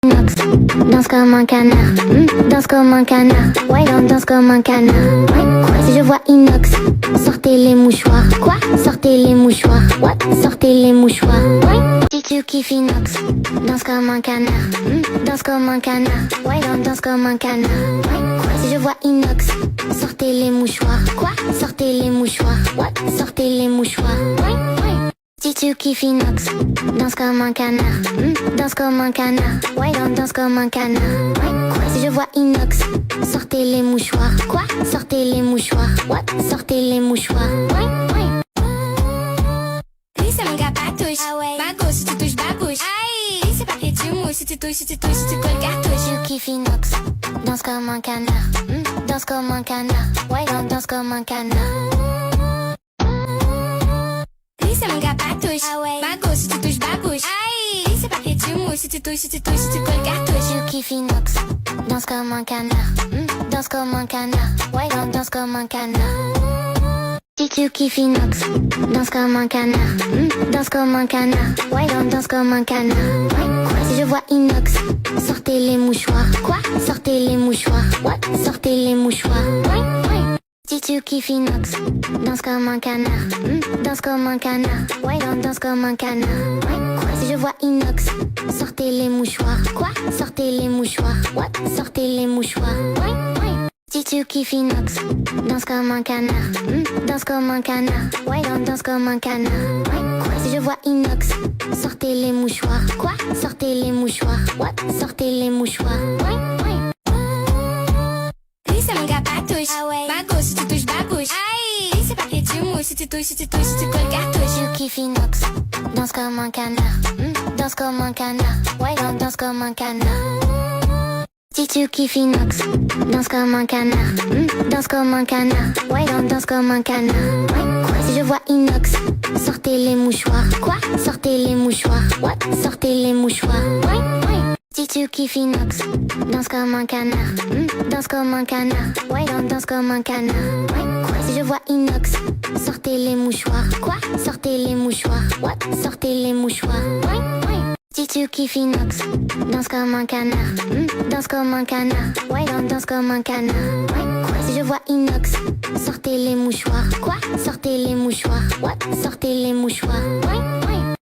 Inox, danse comme un canard, danse comme un canard, ouais, danse comme un canard. Ouais. Si je vois Inox, sortez les mouchoirs. Quoi? Sortez les mouchoirs. What? Sortez les mouchoirs. Ouais. Si tu kiffes Inox, danse comme un canard, danse comme un canard, ouais, danse comme un canard. Ouais. Si je vois Inox, sortez les mouchoirs. Quoi? Sortez les mouchoirs. What? Sortez les mouchoirs. Ouais. Si tu kiffes Inox, danse comme un canard, danse comme un canard, ouais, danse comme un canard. Ouais. Si je vois Inox, sortez les mouchoirs. Quoi? Sortez les mouchoirs. What? Sortez les mouchoirs. Ouais. Glisse mon gars patouche, ah ouais. Bagouche, si tu touches babouche. Aïe, c'est pas que tu mouches, si tu touches, si tu touches, si tu colles cartouche. Tu kiffes Inox, danse comme un canard, danse comme un canard, ouais, danse comme un canard. Glisse mon gars patouche, ah ouais. Bagouche, si tu touches babouche. Aïe, c'est pas que tu mouches, si tu touches, si tu touches, si tu colles cartouche. Tu kiffes Inox, danse comme un canard, danse comme un canard, ouais, danse comme un canard. Si tu kiffes Inox, danse comme un canard, danse comme un canard, ouais, danse comme un canard. Ouais. Si je vois Inox, sortez les mouchoirs. Quoi? Sortez les mouchoirs. What? Sortez les mouchoirs. Ouais. Si tu kiffes Inox, danse comme un canard, danse comme un canard, ouais, danse comme un canard. Ouais. Si je vois Inox, sortez les mouchoirs. Quoi? Sortez les mouchoirs. What? Sortez les mouchoirs. Ouais. Si tu kiffes Inox, danse comme un canard, danse comme un canard, ouais, danse comme un canard. Ouais. Si je vois Inox, sortez les mouchoirs. Quoi? Sortez les mouchoirs. What? Sortez les mouchoirs. Ouais. Glisse mon gars patouche, ah ouais. Bagouche, si tu touches babouche. Aïe, c'est pas que tu mouches, si tu touches, si tu touches, si tu colles cartouche. Tu kiffes Inox, danse comme un canard, danse comme un canard, ouais, danse comme un canard. Si tu kiffes Inox, danse comme un canard, danse comme un canard, ouais, danse comme un canard. Ouais. Si je vois Inox, sortez les mouchoirs. Quoi? Sortez les mouchoirs. What? Sortez les mouchoirs. Ouais. Si tu kiffes Inox, danse comme un canard, danse comme un canard, ouais, danse comme un canard. Ouais. Si je vois Inox, sortez les mouchoirs. Quoi? Sortez les mouchoirs. What? Sortez les mouchoirs. Ouais. Si tu kiffes Inox, danse comme un canard, danse comme un canard, ouais, danse comme un canard. Ouais. Si je vois Inox, sortez les mouchoirs. Quoi? Sortez les mouchoirs. What? Sortez les mouchoirs. Ouais.